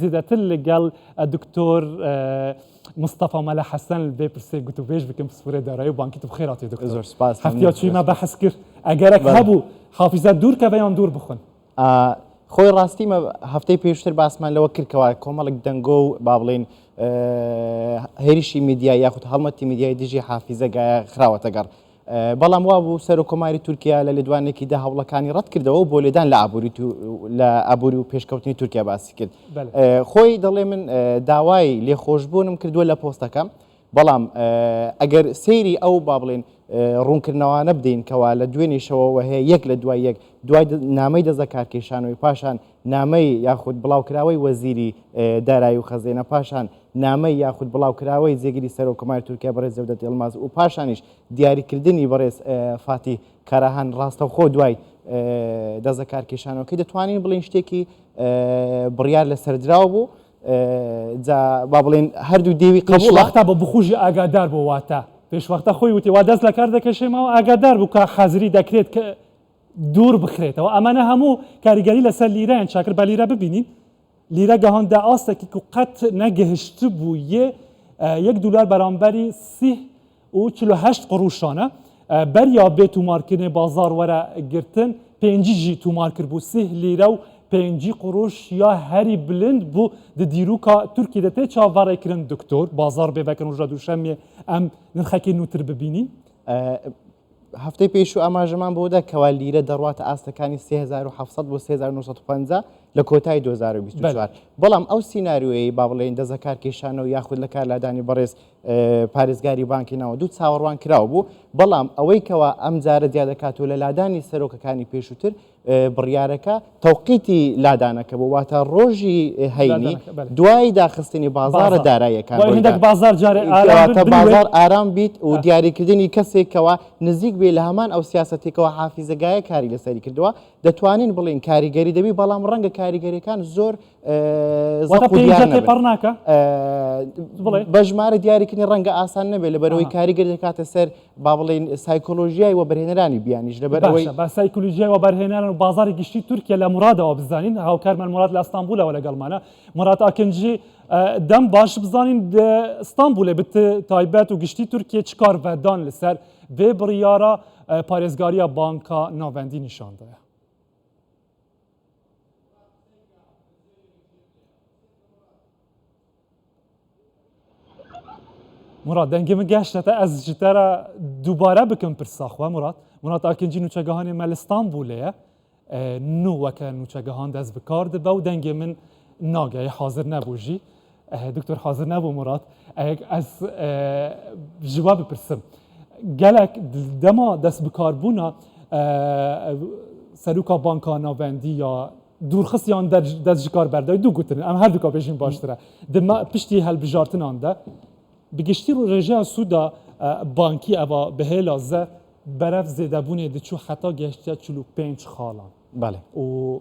زیادتر لەگەڵ دکتۆر مستەفا مەلا حەسەن بێ پرسێ گوتوبێژ بکەم سپورێ دارایی و بانکی بخێراتی دکتۆر زۆر سپاس هەفتیا چوویمە بەحەس کرد ئەگەرێک هەبوو حافیزە دوورکە بەیان دوور بخۆن خۆی ڕاستیمە هەفتەی پێشتر باسمان لەوە کردکەوە کۆمەڵک دەنگۆ و با بڵێن هێرشی میدیا یاخود هەڵمەتی میدیای دژی حافیزە گایە خراوەتە گەڕ بەڵام وا بوو سەر و کۆماری تورکیا لە لێدوانێکیدا هەوڵەکانی ڕەت کردەوە بۆ لێدان لە ئابووری و پێشکەوتنی تورکیا باسی کرد خۆی دەڵێ من داوای لێخۆشبوونم کردووە لە پۆستەکەم بەڵام ئەگەر سەیری ئەو با بڵێن ڕوونکردنەوانە بدەین کەوا لە دوێنێشەوە هەیە یەک لە دوای یەک دوای نامەی دەزەکارکێشانەوەی پاشان نامەی یاخود بڵاوکراوەی وەزیری دارایی و خەزینە پاشان نامەی یاخود بڵاوکراوەی جێگیری سەر و کۆماری تورکیا بەڕێز زەودەت ئێڵماز و پاشانیش دیاریکردنی بەڕێز فاتی کاراهان ڕاستەوخۆ دوای دەزەکارکێشانەوەکەی دەتوانین بڵێن شتێکی بڕیار لە سەردراوە بوو با بڵێن هەردوو دێوی قبولڵاختا بە بخوژی ئاگادار بۆ واتە پێشوەختە خۆی وتی وا دەست لە کار دەکەشێمەوە ئاگادار بوو کە خەزری دەکرێت کە دوور بخرێتەوە ئەمانە هەموو کاریگەری لەسەر لیرەیان چاکر بە لیرە ببینین لیرە گەهاندا ئاستێکی و قەت نەگەهشت بوو یەک دولار بەرامبەری 38 قڕوشانە بەریا بێ تومارکردنی بازار وەرە گرتن پێنجی تومار کرد بوو 30 لیرە و 5 قڕۆش یا هەری بلند بوو دیروکە تورکی دەتێ چاوەڕێکردن دکتۆر بازار بێبەکەن و ژە دووشەمێ ئەم نرخەکەی نووتر ببینین هەفتەی پێش و ئاماژەمان بۆدا کەوا لیرە دەڕواتە ئاستەکانی 3700 بۆ 3950 لە کۆتایی 2024 بەڵام ئەو سیناریۆیی با بڵێن دەزەکارکێشانەوە یاخود لە کارلادانی بەڕێز پارێزگاری بانکی ناوە دوو چاوەڕوان کراوە بوو بەڵام ئەوەی کەوا ئەم جارە دیا دەکاتەوە لە لادانی سەرۆکەکانی پێشووتر بڕیارەکە تەوقیتی لادانەکە بۆ واتە ڕۆژی هەینی دوای داخستنی بازارە داراییەکان بازار ئارام بیت و دیاریکردنی کەسێکەوە نزیک بێ لە هەمان ئەو سیاسەتێکەوە حافیزەگایە کاری لەسەری کردووە دەتوانین بڵێن کاریگەری دەبی بەڵام ڕەنگە کاریگەریەکان زۆر بە ژمارە دیاریکردنی ڕەنگە ئاسان نەبێت لە بەرەوەی کاریگەر دەکاتە سەر با بڵێن سایکۆلۆژیای وەبەرهێنەرانی بیانیش لەبەرەوەی بە سایکۆلۆژیای وەبەرهێنەران و بازاری گشتی تورکیا لە مرادەوە بزانین هاوکارمان مراد لە ئەستانبولەوە لەگەڵمانە مراد ئاکنجی دەم باش بزانین ئەستانبولێ بت تایبەت و گشتی تورکیا چکار بەدان لەسەر vê biryara parêzgariya banka navendî nîşan daye. Murat dengê min geşte ez ji te re dubare bikim pirsa xwe Murat Akincî nûçegehanê me li Stenbolê ye nû weke nûçegehan dest bi kar dibe û dengê min nageye hazir nebû jî Doktor hazir nebû Murat ez ji we bipirsim gelek dema dest bi karbûna serûka banka navendî ya dûrxistiyan dest ji kar berdayî du gotin em her duka bêjin baştir e di piştî helbijartinan de bi giştî rêjeya sûda bankî eva bihêla ze berev zêdebûnê diçû heta geştiya 45 xalan û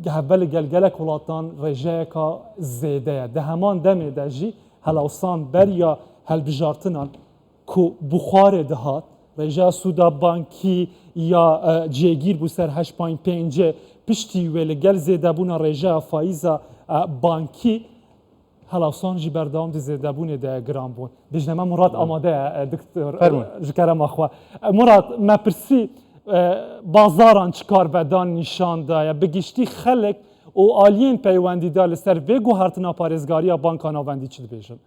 hevel li gel gelek welatan rêjeyeka zêde ye di heman demê de jî helawsan beriya helbijartinan ku buxarê dihat rêjeya sûda bankî ya cêgîr bû ser 8.5 piştî wê li gel zêdebûna rêjeya faiza bankî helawsan jî berdewam di zêdebûnê de giran bûn dijne me Murat amade ye doktor ji kerema xwe Murat me pirsî bazaran çikar vedan nîşan daye bi giştî xelek û aliyên peywendîda li ser vê guhertina parêzgariya banka navendî çi dibêjin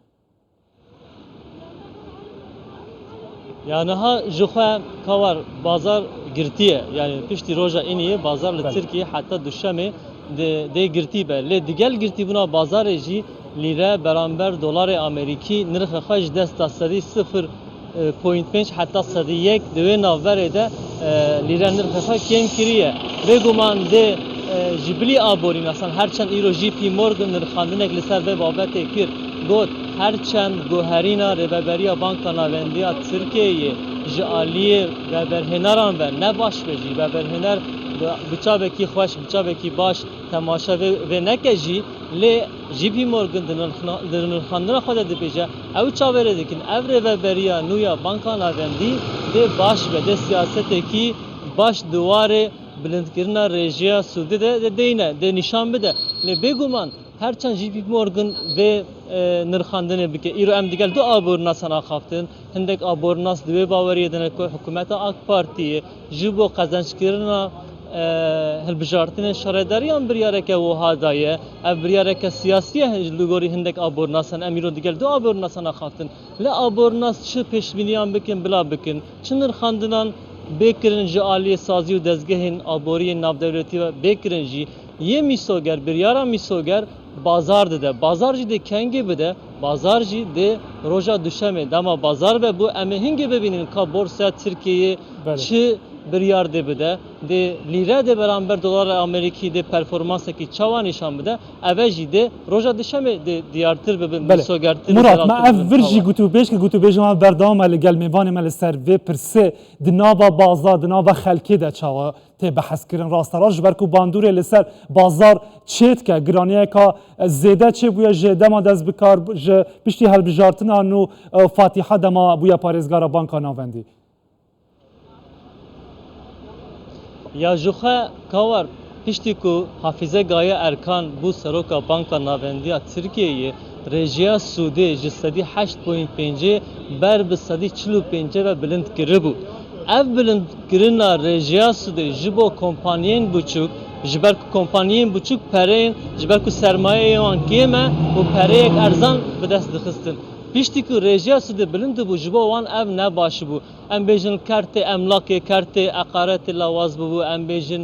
Yani ha ji xwe kawar bazar girtiye yani piştî roja êniye bazar li Tirkiye heta duşemê dê girtî be lê digel girtîbûna bazarê jî lîre beramber dolarê Amerîkî nirxê xwe ji desta sedî 0.5 heta sedî yek di wê navberê de lîre nirxê xwe kêm kiriye bêguman dê ji bilî aborînasan herçend îro JP Morgan nirxandinek li ser vê babetê kir got herçend guherîna rêveberiya banka navendiya Tirkiyeyê ji aliyê veberhêneran ve ne baş be jî veberhêner bi çavekî xweş bi çavekî baş temaşa vê neke jî lê JP Morgan di nirxandina xwe de dibêje ew çaverê dikin ev rêveberiya nû ya banka navendî dê baş be dê siyasetekî baş diwarê bilindkirina rêjeya sûdê de deyne dê nîşan bide lê bêguman هرچند جی پی مورگان و نرخاندنه بکه ایرو ام دیگل دو آبورناس هنا خافتن هندک آبورناس دوی باوریه دنه که حکومت آک پارتیه جبو قزنج کرنا هالبجارتين شرداريان بريارك وهادايه بريارك سياسيه لغوري هندك ابورناسن اميرو ديگل دو ابورناسن خافتن لا ابورناس چه پیشبینیان بکن بلا بکن چنر خاندنان بکرن جالی سازی و دزگهن ابوری ناو دولتی و بکرن جی یه میسوگر بریارا میسوگر بازار ده بازار جی ده کنگی بده بازار جی ده روزا دوشمه دما بازار به بو امه هنگی ببینین که بورصه ترکیه چه بریار ده بده ده لیره ده برابر دلار آمریکی ده پرفورمانس کی چوان نشان بده اوجی ده روزا دوشمه ده دیارتر به میسوگرتر مراد ما افرجی گوتو بیش که گوتو بیش ما بردام مال گل میوان مال سروی پرسه دناوا بازار دناوا خلکی ده چاوا ته بحث کردن راستراج برکو باندور لسر بازار چیت که گرانیه که زیده چه بویا جده ما دست بکار پشتی هل بجارتن آنو فاتحه دما بویا پارزگار بانک ناوندی یا جوخه کاور پشتی کو حافظه گایه ارکان بو سروکا بانکا ناوندی ترکیه رژیا سوده جسدی 8.5 بر به صدی 45 و بلند کربو ev bilindkirina rêjiya Sûdê ji bo kompaniyên biçûk ji ber ku kompaniyên biçûk pereyên ji ber ku sermayeyê wan kêm e û pereyek erzan bi dest dixistin. Piştî ku rêjiya Sûdê bilind bû ji bo wan ev ne baş bû. Em bêjin kertê emlakê, kertê eqaretê lawaz bûbû, em bêjin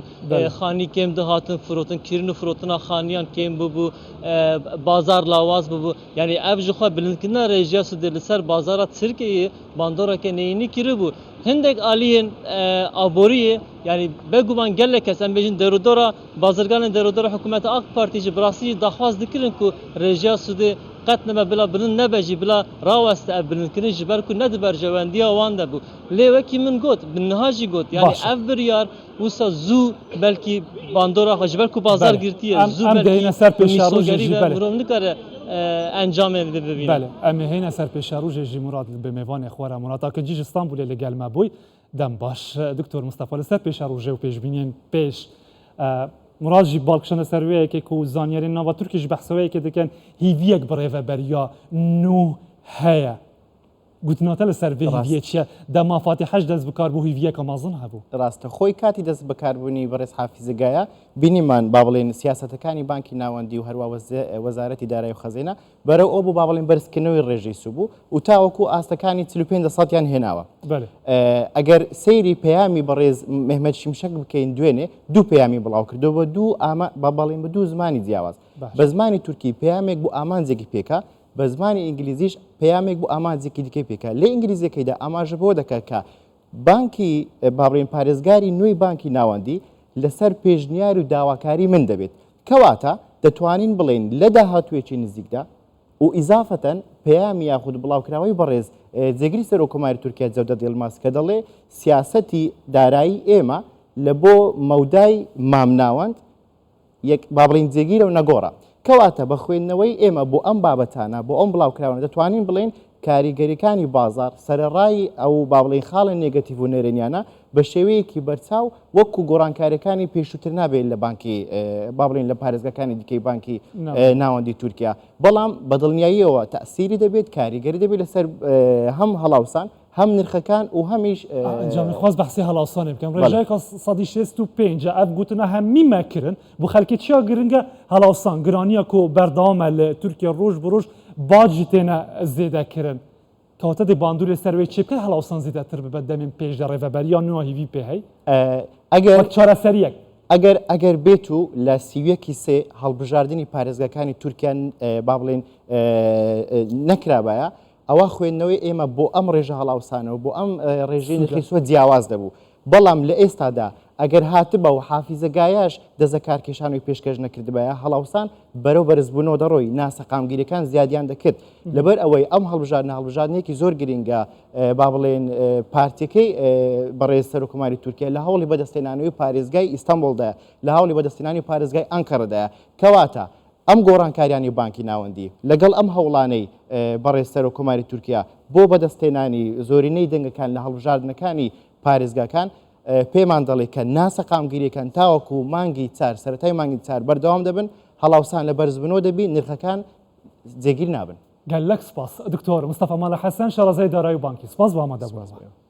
xanî kêm dihatin firotin, kirîn û firotina xaniyan kêm bûbû, bazar lawaz bûbû. Yani ev ji xwe bilindkirina rêjiya Sûdê li ser bazara Tirkiyeyê bandoreke neyînî kiribû. Hindek aliyên aboriyê yani beguman gelek kes em bêjin derodora bazirganên derodora hikûmeta AK Partî ji bi rastî daxwaz dikirin ku rêjiya Sûdê qet nebe bila bilind nebe jî bila raweste ev bilindkirin ji ber ku ne di berjewendiya wan de bû. Lê wekî min got bi niha jî got yani ev biryar wisa zû belkî bandora xwe ji ber ku bazar girtiye zû belkî nîsogerî ve mirov nikare انجام ببینیم. بله امی هین سر پیش روز جی مراد به میوان خوارا مراد که جیج استانبول لگل ما بوی دم باش دکتر مصطفی سر پیش روز و پیش بینیم پیش مراد جی بالکشان سرویه که کو زانیاری نوا ترکیش بحثویه که دکن هیویک برای و بریا نو هیا گوتناتل سروی هیویه چیه دما فاتحش دست بکار بو هیویه کمازن هبو ڕاستە خۆی کاتی دەست بەکاربوونی بەڕێز حافیزگایە بینیمان با بڵێن سیاسەتەکانی بانکی ناوەندی و هەروە وەزارەتی دارایی و خەزینە بەرەو ئەو بوو با بڵێن بەرزکردنەوەی ڕێژەی سوبوو و تاوەکو ئاستەکانی 45% هێناوە ئەگەر سەیری پەیامی بەڕێز مەحمەد شیمشەک بکەین دوێنێ دوو پەیامی بڵاو کردەوە بە دوو با بەڵێن بە دوو زمانی جیاواز بە زمانی تورکی پەیامێک بۆ ئامانجێکی پێکا بە زمانی ئینگلیزیش پەیامێک بۆ ئامانجێکی دیکەی پێکا لێ ئینگلیزیەکەیدا ئاماژە بۆ دەکات کە بانکی بابڕین پارێزگاری نوێی بانکی ناوەندی لەسەر پێشنیار و داواکاری من دەبێت کەواتە دەتوانین بڵێن لە داهاتوێکی نزیکدا و ئیزافەتەن پەیامی یاخود بڵاوکراوەی بەڕێز جێگیری سەرۆکۆماری تورکیا جەودەت ئێلماس کە دەڵێ سیاسەتی دارایی ئێمە لە بۆ مەودای مامناوەند با بڵین جێگیرە و نەگۆڕە کەواتە بە خوێندنەوەی ئێمە بۆ ئەم بابەتانە بۆ ئەم بڵاوکراوانە دەتوانین بڵێن کاریگەریەکانی بازار سەرڕای ئەو با بڵێن خاڵە نێگەتیڤ و نێرێنیانە بە شێوەیەکی بەرچاو وەکو گۆڕانکاریەکانی پێشووتر نابێت لە بانکی با بڵێن لە پارێزگەکانی دیکەی بانکی ناوەندی تورکیا بەڵام بەدڵنیاییەوە تەسیری دەبێت کاریگەری دەبێت لەسەر هەم هەڵاوسان هەم نرخەکان و هەمیش خواست بەحسی هەڵاوسانێ بکەم ڕێژەیەکە 165 ئەف گوتنە هەمی مەکردن بۆ خەلکی چیا گرنگە هەڵاوسان گرانیە کۆ بەردەوامە لە تورکیا ڕۆژ بڕۆژ باجی تێنە زێدەکردن کەواتە دێ باندورێ سەروەی چێ بکە هەڵاوسان زیاتر ببە دەمێن پێش دە ڕێڤەبەریان نوێ هیوی پێ هەی ئەگەر چارەسەریەک ئەگەر بێت و لە سیویەکی سێ هەڵبژاردننی پارێزگەکانی تورکیان با بڵێن نەکرابایە ئەوە خوێندنەوەی ئێمە بۆ ئەم ڕێژە هەڵاوسانەوە بۆ ئەم ڕێژەی نرخیسوە جیاواز دەبوو بەڵام لە ئێستادا ئەگەر هاتبە و حافیزەگایەش دەزە کارکێشانەوەی پێشکەش نەکردبایە هەڵاوسان بەرەو بەرزبوونەوە دەڕۆی ناسەقامگیریەکان زیادیان دەکرد لەبەر ئەوەی ئەم هەڵبژاردنێکی زۆر گرنگە با بڵێن پارتیەکەی بەڕێز سەرۆکۆماری تورکیا لە هەوڵی بەدەستێنانەوەی پارێزگای ئیستانبولدایە لە هەوڵی بەدەستێنانی پارێزگای ئەنکەڕەدایە کەواتە ئەم گۆڕانکاریانی بانکی ناوەندی لەگەڵ ئەم هەوڵانەی بەڕێز سەرۆکۆماری تورکیا بۆ بەدەستێنانی زۆرینەی دەنگەکان لە هەڵبژاردنەکانی پارێزگاکان پێمان دەڵێ کە ناسەقامگیریەکان تاوەکو مانگی چار سەرەتای مانگی چار بەردەوام دەبن هەڵاوسان لە بەرز بنەوە دەبی نرخەکان جێگیر نابن. قال لك سباس دكتور مصطفى مالا حسن شرزي دارای بانکی سپاس با آماده بودن.